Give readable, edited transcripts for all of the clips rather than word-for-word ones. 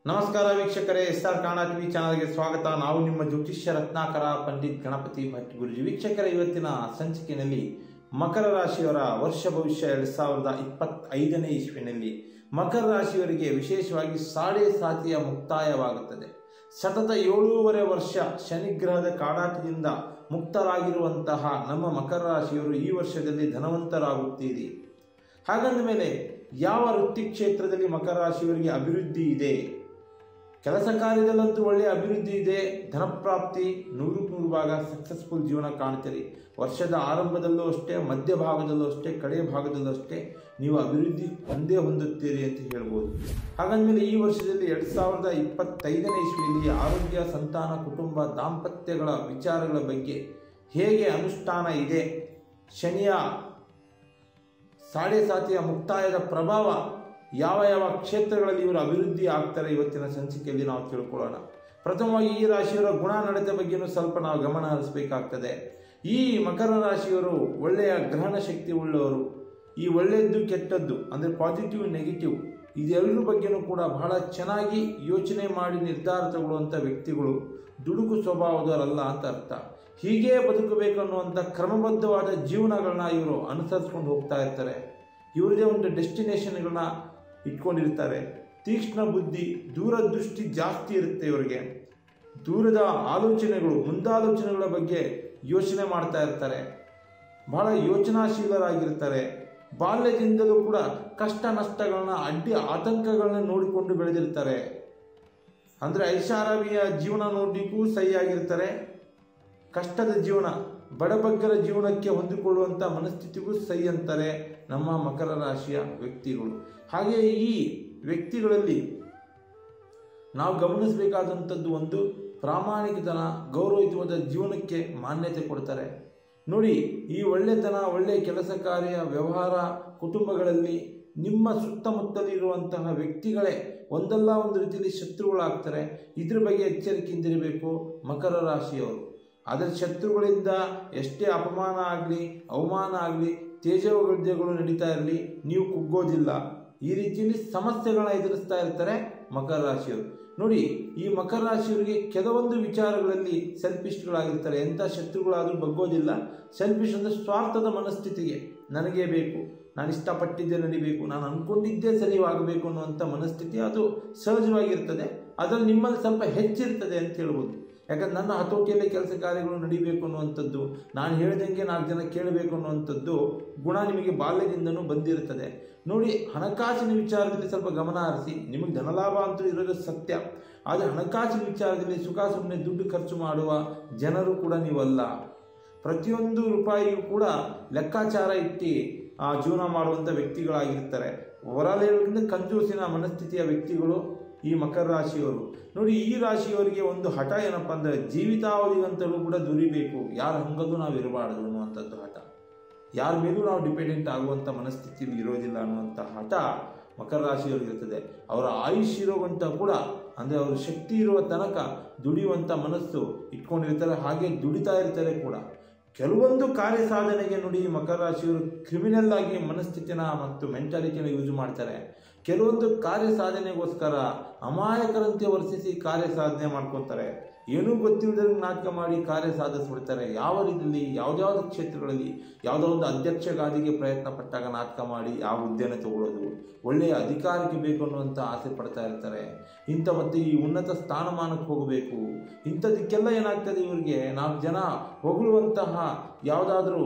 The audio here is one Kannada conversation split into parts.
ನಮಸ್ಕಾರ ವೀಕ್ಷಕರೇ, ಎಸ್ಆರ್ ಕನ್ನಡ ಟಿವಿ ಚಾನಲ್ಗೆ ಸ್ವಾಗತ. ನಾವು ನಿಮ್ಮ ಜ್ಯೋತಿಷ್ಯ ರತ್ನಾಕರ ಪಂಡಿತ್ ಗಣಪತಿ ಭಟ್ ಗುರುಜಿ. ವೀಕ್ಷಕರೇ, ಇವತ್ತಿನ ಸಂಚಿಕೆಯಲ್ಲಿ ಮಕರ ರಾಶಿಯವರ ವರ್ಷ ಭವಿಷ್ಯ 2025ನೇ ಇಸ್ವಿನಲ್ಲಿ ಮಕರ ರಾಶಿಯವರಿಗೆ ವಿಶೇಷವಾಗಿ ಸಾಡೆ ಸಾತಿಯ ಮುಕ್ತಾಯವಾಗುತ್ತದೆ. ಸತತ 7.5 ವರ್ಷ ಶನಿಗ್ರಹದ ಕಾಡಾಟದಿಂದ ಮುಕ್ತರಾಗಿರುವಂತಹ ನಮ್ಮ ಮಕರ ರಾಶಿಯವರು ಈ ವರ್ಷದಲ್ಲಿ ಧನವಂತರಾಗುತ್ತೀರಿ. ಹಾಗಂದ ಮೇಲೆ ಯಾವ ವೃತ್ತಿ ಕ್ಷೇತ್ರದಲ್ಲಿ ಮಕರ ರಾಶಿಯವರಿಗೆ ಅಭಿವೃದ್ಧಿ ಇದೆ? ಕೆಲಸ ಕಾರ್ಯದಲ್ಲಂತೂ ಒಳ್ಳೆಯ ಅಭಿವೃದ್ಧಿ ಇದೆ. ಧನಪ್ರಾಪ್ತಿ 100% ಭಾಗ ಸಕ್ಸಸ್ಫುಲ್ ಜೀವನ ಕಾಣ್ತೀರಿ. ವರ್ಷದ ಆರಂಭದಲ್ಲೂ ಅಷ್ಟೇ, ಮಧ್ಯ ಭಾಗದಲ್ಲೂ ಅಷ್ಟೇ, ಕಡೆಯ ಭಾಗದಲ್ಲೂ ಅಷ್ಟೇ ನೀವು ಅಭಿವೃದ್ಧಿ ಹೊಂದುತ್ತೀರಿ ಅಂತ ಹೇಳ್ಬೋದು. ಹಾಗಂದ್ಮೇಲೆ ಈ ವರ್ಷದಲ್ಲಿ 2025ನೇ ಇಸ್ವಿಯಲ್ಲಿ ಆರೋಗ್ಯ, ಸಂತಾನ, ಕುಟುಂಬ, ದಾಂಪತ್ಯಗಳ ವಿಚಾರಗಳ ಬಗ್ಗೆ ಹೇಗೆ ಅನುಷ್ಠಾನ ಇದೆ, ಶನಿಯ ಸಾಡೆ ಸಾತಿಯ ಮುಕ್ತಾಯದ ಪ್ರಭಾವ ಯಾವ ಕ್ಷೇತ್ರಗಳಲ್ಲಿ ಇವರು ಅಭಿವೃದ್ಧಿ ಆಗ್ತಾರೆ, ಇವತ್ತಿನ ಸಂಚಿಕೆಯಲ್ಲಿ ನಾವು ತಿಳ್ಕೊಳ್ಳೋಣ. ಪ್ರಥಮವಾಗಿ ಈ ರಾಶಿಯವರ ಗುಣ ನಡತೆ ಬಗ್ಗೆನೂ ಸ್ವಲ್ಪ ನಾವು ಗಮನ ಹರಿಸಬೇಕಾಗ್ತದೆ. ಈ ಮಕರ ರಾಶಿಯವರು ಒಳ್ಳೆಯ ಗ್ರಹಣ ಶಕ್ತಿ ಉಳ್ಳವರು. ಈ ಒಳ್ಳೆಯದ್ದು ಕೆಟ್ಟದ್ದು ಅಂದರೆ ಪಾಸಿಟಿವ್ ನೆಗೆಟಿವ್ ಇದೆಲ್ಲರ ಬಗ್ಗೆನೂ ಕೂಡ ಬಹಳ ಚೆನ್ನಾಗಿ ಯೋಚನೆ ಮಾಡಿ ನಿರ್ಧಾರ ತಗೊಳ್ಳುವಂಥ ವ್ಯಕ್ತಿಗಳು. ದುಡುಕು ಸ್ವಭಾವದವರಲ್ಲ ಅಂತ ಅರ್ಥ. ಹೀಗೇ ಬದುಕಬೇಕು ಅನ್ನುವಂಥ ಕ್ರಮಬದ್ಧವಾದ ಜೀವನಗಳನ್ನ ಇವರು ಅನುಸರಿಸ್ಕೊಂಡು ಹೋಗ್ತಾ ಇರ್ತಾರೆ. ಇವರದೇ ಒಂದು ಡೆಸ್ಟಿನೇಷನ್ಗಳನ್ನ ಇಟ್ಕೊಂಡಿರ್ತಾರೆ. ತೀಕ್ಷ್ಣ ಬುದ್ಧಿ, ದೂರದೃಷ್ಟಿ ಜಾಸ್ತಿ ಇರುತ್ತೆ ಇವರಿಗೆ. ದೂರದ ಆಲೋಚನೆಗಳು, ಮುಂದಾಲೋಚನೆಗಳ ಬಗ್ಗೆ ಯೋಚನೆ ಮಾಡ್ತಾ ಇರ್ತಾರೆ. ಬಹಳ ಯೋಚನಾಶೀಲರಾಗಿರ್ತಾರೆ. ಬಾಲ್ಯದಿಂದಲೂ ಕೂಡ ಕಷ್ಟ ನಷ್ಟಗಳನ್ನ, ಅಡ್ಡಿ ಆತಂಕಗಳನ್ನ ನೋಡಿಕೊಂಡು ಬೆಳೆದಿರ್ತಾರೆ. ಅಂದರೆ ಐಷಾರಾಮಿಯ ಜೀವನ ನೋಡಲಿಕ್ಕೂ ಸಹಿಯಾಗಿರ್ತಾರೆ. ಕಷ್ಟದ ಜೀವನ, ಬಡಬಗ್ಗರ ಜೀವನಕ್ಕೆ ಹೊಂದಿಕೊಳ್ಳುವಂಥ ಮನಸ್ಥಿತಿಗೂ ಸಹಿ ಅಂತಾರೆ ನಮ್ಮ ಮಕರ ರಾಶಿಯ ವ್ಯಕ್ತಿಗಳು. ಹಾಗೆ ಈ ವ್ಯಕ್ತಿಗಳಲ್ಲಿ ನಾವು ಗಮನಿಸಬೇಕಾದಂಥದ್ದು ಒಂದು ಪ್ರಾಮಾಣಿಕತನ, ಗೌರವಯುತವಾದ ಜೀವನಕ್ಕೆ ಮಾನ್ಯತೆ ಕೊಡ್ತಾರೆ. ನೋಡಿ, ಈ ಒಳ್ಳೆತನ, ಒಳ್ಳೆಯ ಕೆಲಸ ಕಾರ್ಯ, ವ್ಯವಹಾರ, ಕುಟುಂಬಗಳಲ್ಲಿ ನಿಮ್ಮ ಸುತ್ತಮುತ್ತಲಿರುವಂತಹ ವ್ಯಕ್ತಿಗಳೇ ಒಂದಲ್ಲ ಒಂದು ರೀತಿಯಲ್ಲಿ ಶತ್ರುಗಳಾಗ್ತಾರೆ. ಇದ್ರ ಬಗ್ಗೆ ಎಚ್ಚರಿಕೆಯಿಂದಿರಬೇಕು ಮಕರ ರಾಶಿಯವರು. ಅದರ ಶತ್ರುಗಳಿಂದ ಎಷ್ಟೇ ಅಪಮಾನ ಆಗಲಿ, ಅವಮಾನ ಆಗಲಿ, ತೇಜೋಗಳ್ಯಗಳು ನಡೀತಾ ಇರಲಿ, ನೀವು ಕುಗ್ಗೋದಿಲ್ಲ. ಈ ರೀತಿಯಲ್ಲಿ ಸಮಸ್ಯೆಗಳನ್ನ ಎದುರಿಸ್ತಾ ಇರ್ತಾರೆ ಮಕರ ರಾಶಿಯವರು. ನೋಡಿ, ಈ ಮಕರ ರಾಶಿಯವರಿಗೆ ಕೆಲವೊಂದು ವಿಚಾರಗಳಲ್ಲಿ ಸೆಲ್ಫಿಶ್ಗಳಾಗಿರ್ತಾರೆ. ಎಂಥ ಶತ್ರುಗಳಾದರೂ ಬಗ್ಗೋದಿಲ್ಲ. ಸೆಲ್ಫಿಶ್ ಅಂದರೆ ಸ್ವಾರ್ಥದ ಮನಸ್ಥಿತಿಗೆ, ನನಗೇ ಬೇಕು, ನಾನು ಇಷ್ಟಪಟ್ಟಿದ್ದೇ ನಡಿಬೇಕು, ನಾನು ಅಂದ್ಕೊಂಡಿದ್ದೇ ಸರಿಯಾಗಬೇಕು ಅನ್ನುವಂಥ ಮನಸ್ಥಿತಿ ಅದು ಸಹಜವಾಗಿರ್ತದೆ. ಅದರಲ್ಲಿ ನಿಮ್ಮಲ್ಲಿ ಸ್ವಲ್ಪ ಹೆಚ್ಚಿರ್ತದೆ ಅಂತ ಹೇಳ್ಬೋದು. ಯಾಕಂದ್ರೆ ನನ್ನ ಹತೋಟಿಯಲ್ಲಿ ಕೆಲಸ ಕಾರ್ಯಗಳು ನಡೀಬೇಕು ಅನ್ನುವಂಥದ್ದು, ನಾನು ಹೇಳಿದಂಗೆ 4 ಜನ ಕೇಳಬೇಕು ಅನ್ನುವಂಥದ್ದು ಗುಣ ನಿಮಗೆ ಬಾಲ್ಯದಿಂದನೂ ಬಂದಿರುತ್ತದೆ. ನೋಡಿ, ಹಣಕಾಸಿನ ವಿಚಾರದಲ್ಲಿ ಸ್ವಲ್ಪ ಗಮನ ಹರಿಸಿ. ನಿಮಗೆ ಧನಲಾಭ ಅಂತೂ ಇರೋದು ಸತ್ಯ. ಆದರೆ ಹಣಕಾಸಿನ ವಿಚಾರದಲ್ಲಿ ಸುಖ ಸುಮ್ಮನೆ ದುಡ್ಡು ಖರ್ಚು ಮಾಡುವ ಜನರು ಕೂಡ ನೀವಲ್ಲ. ಪ್ರತಿಯೊಂದು ರೂಪಾಯಿಗೂ ಕೂಡ ಲೆಕ್ಕಾಚಾರ ಇಟ್ಟು ಜೀವನ ಮಾಡುವಂಥ ವ್ಯಕ್ತಿಗಳಾಗಿರ್ತಾರೆ. ಓವರಾಲ್ ಹೇಳೋದ್ರಿಂದ ಕಂಜೂಸಿನ ಮನಸ್ಥಿತಿಯ ವ್ಯಕ್ತಿಗಳು ಈ ಮಕರ ರಾಶಿಯವರು. ನೋಡಿ, ಈ ರಾಶಿಯವರಿಗೆ ಒಂದು ಹಠ ಏನಪ್ಪ ಅಂದರೆ ಜೀವಿತಾವಧಿಗಂತಲೂ ಕೂಡ ದುರಿಬೇಕು, ಯಾರ ಹಂಗದು ನಾವು ಇರಬಾರ್ದು ಅನ್ನುವಂಥದ್ದು ಹಠ. ಯಾರ ಮೇಲೂ ನಾವು ಡಿಪೆಂಡೆಂಟ್ ಆಗುವಂಥ ಮನಸ್ಥಿತಿಯಲ್ಲಿ ಇರೋದಿಲ್ಲ ಅನ್ನುವಂಥ ಹಠ ಮಕರ ರಾಶಿಯವರಿಗಿರ್ತದೆ. ಅವರ ಆಯುಷ್ ಇರುವಂಥ ಕೂಡ ಅಂದರೆ ಅವರ ಶಕ್ತಿ ಇರುವ ತನಕ ದುಡಿಯುವಂಥ ಮನಸ್ಸು ಇಟ್ಕೊಂಡಿರ್ತಾರೆ. ಹಾಗೆ ದುಡಿತಾ ಇರ್ತಾರೆ ಕೂಡ. ಕೆಲವೊಂದು ಕಾರ್ಯ ಸಾಧನೆಗೆ ನೋಡಿ, ಮಕರ ರಾಶಿಯವರು ಕ್ರಿಮಿನಲ್ ಆಗಿ ಮನಸ್ಥಿತಿನ ಮತ್ತು ಮೆಂಟಾಲಿಟಿನ ಯೂಸ್ ಮಾಡ್ತಾರೆ. ಕೆಲವೊಂದು ಕಾರ್ಯ ಸಾಧನೆಗೋಸ್ಕರ ಅಮಾಯಕರಂತೆ ವರ್ತಿಸಿ ಕಾರ್ಯ ಸಾಧನೆ ಮಾಡ್ಕೊತಾರೆ. ಏನೂ ಗೊತ್ತಿಲ್ಲದ ನಾಟಕ ಮಾಡಿ ಕಾರ್ಯ ಸಾಧಿಸ್ಬಿಡ್ತಾರೆ. ಯಾವ ರೀತಿಯಲ್ಲಿ, ಯಾವುದ್ಯಾವ್ದು ಕ್ಷೇತ್ರಗಳಲ್ಲಿ ಯಾವುದೋ ಒಂದು ಅಧ್ಯಕ್ಷ ಗಾದಿಗೆ ಪ್ರಯತ್ನ ಪಟ್ಟಾಗ ನಾಟಕ ಮಾಡಿ ಆ ಹುದ್ದೆನ ತಗೊಳ್ಳೋದು, ಒಳ್ಳೆಯ ಅಧಿಕಾರಕ್ಕೆ ಬೇಕು ಅನ್ನುವಂಥ ಆಸೆ ಪಡ್ತಾ ಇರ್ತಾರೆ. ಮತ್ತು ಈ ಉನ್ನತ ಸ್ಥಾನಮಾನಕ್ಕೆ ಹೋಗಬೇಕು, ಇಂಥದಕ್ಕೆಲ್ಲ ಏನಾಗ್ತದೆ, ಇವರಿಗೆ 4 ಜನ ಹೊಗಳುವಂತಹ ಯಾವುದಾದ್ರೂ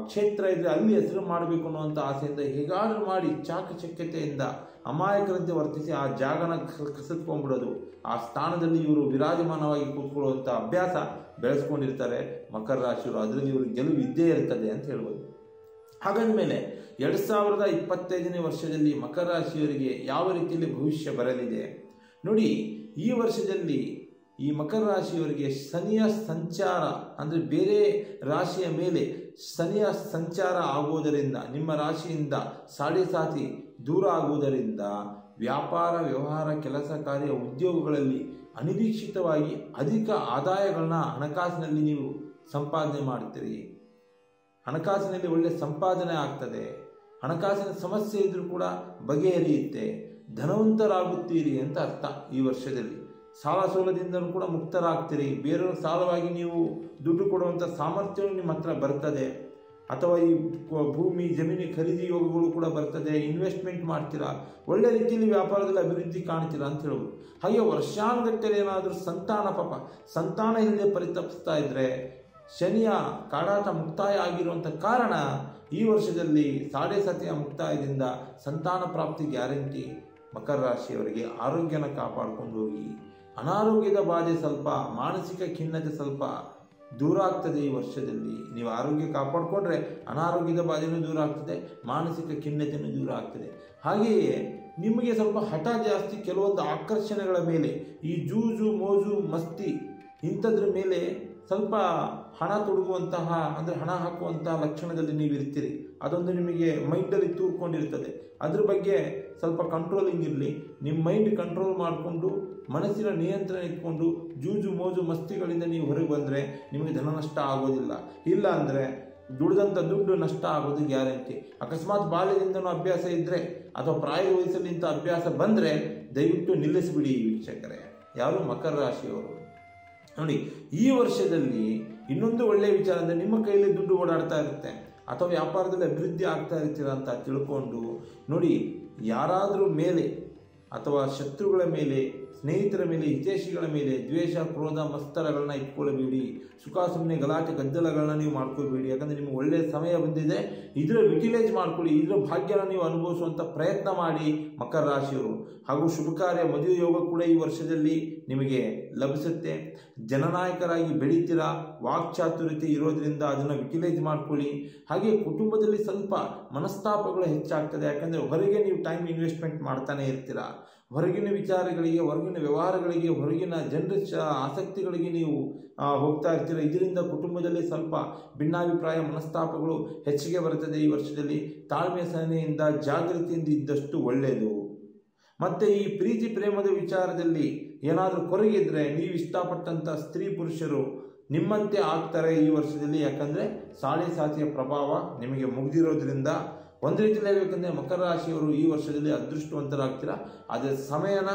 ಕ್ಷೇತ್ರ ಇದ್ರೆ ಅಲ್ಲಿ ಹೆಸರು ಮಾಡಬೇಕು ಅನ್ನುವಂಥ ಆಸೆಯಿಂದ ಹೇಗಾದರೂ ಮಾಡಿ ಚಾಕಚಕ್ಯತೆಯಿಂದ ಅಮಾಯಕರಂತೆ ವರ್ತಿಸಿ ಆ ಜಾಗನ ಕಸಿದ್ಕೊಂಡ್ಬಿಡೋದು, ಆ ಸ್ಥಾನದಲ್ಲಿ ಇವರು ವಿರಾಜಮಾನವಾಗಿ ಕೂತ್ಕೊಳ್ಳುವಂಥ ಅಭ್ಯಾಸ ಬೆಳೆಸ್ಕೊಂಡಿರ್ತಾರೆ ಮಕರ ರಾಶಿಯವರು. ಅದರಲ್ಲಿ ಇವ್ರಿಗೆ ಗೆಲುವು ಇದ್ದೇ ಇರ್ತದೆ ಅಂತ ಹೇಳ್ಬೋದು. ಹಾಗಂದ್ಮೇಲೆ 2025ನೇ ವರ್ಷದಲ್ಲಿ ಮಕರ ರಾಶಿಯವರಿಗೆ ಯಾವ ರೀತಿಯಲ್ಲಿ ಭವಿಷ್ಯ ಬರಲಿದೆ ನೋಡಿ. ಈ ವರ್ಷದಲ್ಲಿ ಈ ಮಕರ ರಾಶಿಯವರಿಗೆ ಶನಿಯ ಸಂಚಾರ ಅಂದರೆ ಬೇರೆ ರಾಶಿಯ ಮೇಲೆ ಶನಿಯ ಸಂಚಾರ ಆಗುವುದರಿಂದ, ನಿಮ್ಮ ರಾಶಿಯಿಂದ ಸಾಡೆ ಸಾತಿ ದೂರ ಆಗುವುದರಿಂದ ವ್ಯಾಪಾರ, ವ್ಯವಹಾರ, ಕೆಲಸ ಕಾರ್ಯ, ಉದ್ಯೋಗಗಳಲ್ಲಿ ಅನಿರೀಕ್ಷಿತವಾಗಿ ಅಧಿಕ ಆದಾಯಗಳನ್ನ ಹಣಕಾಸಿನಲ್ಲಿ ನೀವು ಸಂಪಾದನೆ ಮಾಡ್ತೀರಿ. ಹಣಕಾಸಿನಲ್ಲಿ ಒಳ್ಳೆಯ ಸಂಪಾದನೆ ಆಗ್ತದೆ. ಹಣಕಾಸಿನ ಸಮಸ್ಯೆ ಇದ್ರೂ ಕೂಡ ಬಗೆಹರಿಯುತ್ತೆ. ಧನವಂತರಾಗುತ್ತೀರಿ ಅಂತ ಅರ್ಥ. ಈ ವರ್ಷದಲ್ಲಿ ಸಾಲ ಸೋಲದಿಂದಲೂ ಕೂಡ ಮುಕ್ತರಾಗ್ತೀರಿ. ಬೇರೆಯವ್ರ ಸಾಲವಾಗಿ ನೀವು ದುಡ್ಡು ಕೊಡುವಂಥ ಸಾಮರ್ಥ್ಯ ನಿಮ್ಮ ಹತ್ರ ಬರ್ತದೆ. ಅಥವಾ ಈ ಭೂಮಿ ಜಮೀನು ಖರೀದಿ ಯೋಗಗಳು ಕೂಡ ಬರ್ತದೆ. ಇನ್ವೆಸ್ಟ್ಮೆಂಟ್ ಮಾಡ್ತೀರಾ, ಒಳ್ಳೆ ರೀತಿಯಲ್ಲಿ ವ್ಯಾಪಾರದಲ್ಲಿ ಅಭಿವೃದ್ಧಿ ಕಾಣ್ತೀರಾ ಅಂತ ಹೇಳ್ಬೋದು. ಹಾಗೆ ವರ್ಷಾನುಗಟ್ಟಲೆ ಏನಾದರೂ ಸಂತಾನ ಇಲ್ಲದೆ ಪರಿತಪಿಸ್ತಾ ಇದ್ರೆ ಶನಿಯ ಕಾಡಾಟ ಮುಕ್ತಾಯ ಆಗಿರುವಂಥ ಕಾರಣ ಈ ವರ್ಷದಲ್ಲಿ 7.5 ಮುಕ್ತಾಯದಿಂದ ಸಂತಾನ ಪ್ರಾಪ್ತಿ ಗ್ಯಾರಂಟಿ. ಮಕರ ರಾಶಿಯವರಿಗೆ ಆರೋಗ್ಯನ ಕಾಪಾಡ್ಕೊಂಡು ಹೋಗಿ. ಅನಾರೋಗ್ಯದ ಬಾಧೆ ಸ್ವಲ್ಪ, ಮಾನಸಿಕ ಖಿನ್ನತೆ ಸ್ವಲ್ಪ ದೂರ ಆಗ್ತದೆ. ಈ ವರ್ಷದಲ್ಲಿ ನೀವು ಆರೋಗ್ಯ ಕಾಪಾಡಿಕೊಂಡ್ರೆ ಅನಾರೋಗ್ಯದ ಬಾಧೆನೂ ದೂರ ಆಗ್ತದೆ, ಮಾನಸಿಕ ಖಿನ್ನತೆಯೂ ದೂರ ಆಗ್ತದೆ. ಹಾಗೆಯೇ ನಿಮಗೆ ಸ್ವಲ್ಪ ಹಠ ಜಾಸ್ತಿ. ಕೆಲವೊಂದು ಆಕರ್ಷಣೆಗಳ ಮೇಲೆ, ಈ ಜೂಜು ಮೋಜು ಮಸ್ತಿ ಇಂಥದ್ರ ಮೇಲೆ ಸ್ವಲ್ಪ ಹಣ ತೊಡಗುವಂತಹ, ಅಂದರೆ ಹಣ ಹಾಕುವಂತಹ ಲಕ್ಷಣದಲ್ಲಿ ನೀವು ಇರ್ತೀರಿ. ಅದೊಂದು ನಿಮಗೆ ಮೈಂಡಲ್ಲಿ ತೂರ್ಕೊಂಡಿರ್ತದೆ. ಅದ್ರ ಬಗ್ಗೆ ಸ್ವಲ್ಪ ಕಂಟ್ರೋಲಿಂಗ್ ಇರಲಿ. ನಿಮ್ಮ ಮೈಂಡ್ ಕಂಟ್ರೋಲ್ ಮಾಡಿಕೊಂಡು ಮನಸ್ಸಿನ ನಿಯಂತ್ರಣ ಇಟ್ಕೊಂಡು ಜೂಜು ಮೋಜು ಮಸ್ತಿಗಳಿಂದ ನೀವು ಹೊರಗೆ ಬಂದರೆ ನಿಮಗೆ ಧನ ನಷ್ಟ ಆಗೋದಿಲ್ಲ. ಇಲ್ಲ ಅಂದರೆ ದುಡಿದಂಥ ದುಡ್ಡು ನಷ್ಟ ಆಗೋದು ಗ್ಯಾರಂಟಿ. ಅಕಸ್ಮಾತ್ ಬಾಲ್ಯದಿಂದನೂ ಅಭ್ಯಾಸ ಇದ್ದರೆ ಅಥವಾ ಪ್ರಾಯ ವಯಸ್ಸಲ್ಲಿ ಇಂಥ ಅಭ್ಯಾಸ ಬಂದರೆ ದಯವಿಟ್ಟು ನಿಲ್ಲಿಸಿಬಿಡಿ ವೀಕ್ಷಕರೇ. ಯಾರು ಮಕರ ರಾಶಿಯವರು ನೋಡಿ, ಈ ವರ್ಷದಲ್ಲಿ ಇನ್ನೊಂದು ಒಳ್ಳೆಯ ವಿಚಾರ ಅಂದರೆ ನಿಮ್ಮ ಕೈಯಲ್ಲಿ ದುಡ್ಡು ಓಡಾಡ್ತಾ ಇರುತ್ತೆ ಅಥವಾ ವ್ಯಾಪಾರದಲ್ಲಿ ಅಭಿವೃದ್ಧಿ ಆಗ್ತಾ ಇರ್ತೀರ ಅಂತ ತಿಳ್ಕೊಂಡು ನೋಡಿ. ಯಾರಾದರೂ ಮೇಲೆ ಅಥವಾ ಶತ್ರುಗಳ ಮೇಲೆ, ಸ್ನೇಹಿತರ ಮೇಲೆ, ಹಿತೈಷಿಗಳ ಮೇಲೆ ದ್ವೇಷ ಕ್ರೋಧ ಮತ್ಸರಗಳನ್ನ ಇಟ್ಕೊಳ್ಬೇಡಿ. ಸುಖ ಸುಮ್ಮನೆ ಗಲಾಟೆ ಗದ್ದಲಗಳನ್ನ ನೀವು ಮಾಡ್ಕೋಬೇಡಿ. ಯಾಕಂದರೆ ನಿಮಗೆ ಒಳ್ಳೆಯ ಸಮಯ ಬಂದಿದೆ. ಇದರ ಯುಟಿಲೈಸ್ ಮಾಡ್ಕೊಳ್ಳಿ. ಇದರ ಭಾಗ್ಯನ ನೀವು ಅನುಭವಿಸುವಂಥ ಪ್ರಯತ್ನ ಮಾಡಿ ಮಕರ ರಾಶಿಯವರು. ಹಾಗೂ ಶುಭ ಕಾರ್ಯ ಮದುವೆ ಯೋಗ ಕೂಡ ಈ ವರ್ಷದಲ್ಲಿ ನಿಮಗೆ ಲಭಿಸುತ್ತೆ. ಜನನಾಯಕರಾಗಿ ಬೆಳೀತೀರಾ. ವಾಕ್ಚಾತುರ್ಯತೆ ಇರೋದ್ರಿಂದ ಅದನ್ನು ಯುಟಿಲೈಸ್ ಮಾಡ್ಕೊಳ್ಳಿ. ಹಾಗೆ ಕುಟುಂಬದಲ್ಲಿ ಸ್ವಲ್ಪ ಮನಸ್ತಾಪಗಳು ಹೆಚ್ಚಾಗ್ತದೆ. ಯಾಕಂದರೆ ಹೊರಗೆ ನೀವು ಟೈಮ್ ಇನ್ವೆಸ್ಟ್ಮೆಂಟ್ ಮಾಡ್ತಾನೆ ಇರ್ತೀರಾ. ಹೊರಗಿನ ವಿಚಾರಗಳಿಗೆ, ಹೊರಗಿನ ವ್ಯವಹಾರಗಳಿಗೆ, ಹೊರಗಿನ ಜನರ ಆಸಕ್ತಿಗಳಿಗೆ ನೀವು ಹೋಗ್ತಾ ಇರ್ತೀರ. ಇದರಿಂದ ಕುಟುಂಬದಲ್ಲಿ ಸ್ವಲ್ಪ ಭಿನ್ನಾಭಿಪ್ರಾಯ ಮನಸ್ತಾಪಗಳು ಹೆಚ್ಚಿಗೆ ಬರ್ತದೆ. ಈ ವರ್ಷದಲ್ಲಿ ತಾಳ್ಮೆ ಸಹನೆಯಿಂದ ಜಾಗೃತಿಯಿಂದ ಇದ್ದಷ್ಟು ಒಳ್ಳೆಯದು. ಮತ್ತು ಈ ಪ್ರೀತಿ ಪ್ರೇಮದ ವಿಚಾರದಲ್ಲಿ ಏನಾದರೂ ಕೊರಗಿದ್ರೆ ನೀವು ಇಷ್ಟಪಟ್ಟಂಥ ಸ್ತ್ರೀ ಪುರುಷರು ನಿಮ್ಮಂತೆ ಆಗ್ತಾರೆ ಈ ವರ್ಷದಲ್ಲಿ. ಯಾಕಂದರೆ 7.5 ಪ್ರಭಾವ ನಿಮಗೆ ಮುಗಿದಿರೋದ್ರಿಂದ ಒಂದು ರೀತಿಯಲ್ಲಿ ಹೇಳಬೇಕಂದ್ರೆ ಮಕರ ರಾಶಿಯವರು ಈ ವರ್ಷದಲ್ಲಿ ಅದೃಷ್ಟವಂತರಾಗ್ತೀರಾ. ಆದರೆ ಸಮಯನ,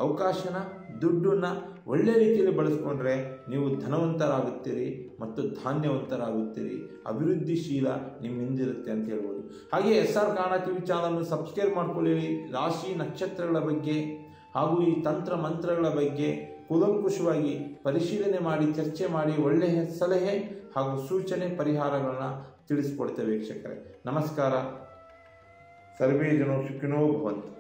ಅವಕಾಶನ, ದುಡ್ಡನ್ನ ಒಳ್ಳೆ ರೀತಿಯಲ್ಲಿ ಬಳಸ್ಕೊಂಡ್ರೆ ನೀವು ಧನವಂತರಾಗುತ್ತೀರಿ ಮತ್ತು ಧಾನ್ಯವಂತರಾಗುತ್ತೀರಿ. ಅಭಿವೃದ್ಧಿಶೀಲ ನಿಮ್ಮ ಹಿಂದಿರುತ್ತೆ ಅಂತ ಹೇಳ್ಬೋದು. ಹಾಗೆ SR ಕನ್ನಡ TV ಚಾನಲ್ನ ಸಬ್ಸ್ಕ್ರೈಬ್ ಮಾಡ್ಕೊಳ್ಳಿ. ರಾಶಿ ನಕ್ಷತ್ರಗಳ ಬಗ್ಗೆ ಹಾಗೂ ಈ ತಂತ್ರ ಮಂತ್ರಗಳ ಬಗ್ಗೆ ಕೂಲಂಕುಷವಾಗಿ ಪರಿಶೀಲನೆ ಮಾಡಿ, ಚರ್ಚೆ ಮಾಡಿ, ಒಳ್ಳೆಯ ಸಲಹೆ ಹಾಗೂ ಸೂಚನೆ ಪರಿಹಾರಗಳನ್ನ ತಿಳಿಸ್ಕೊಡ್ತೇವೆ ವೀಕ್ಷಕರೇ. ನಮಸ್ಕಾರ. ಸರ್ವೇ ಜನೋ ಸುಖಿನೋ ಭವಂತು.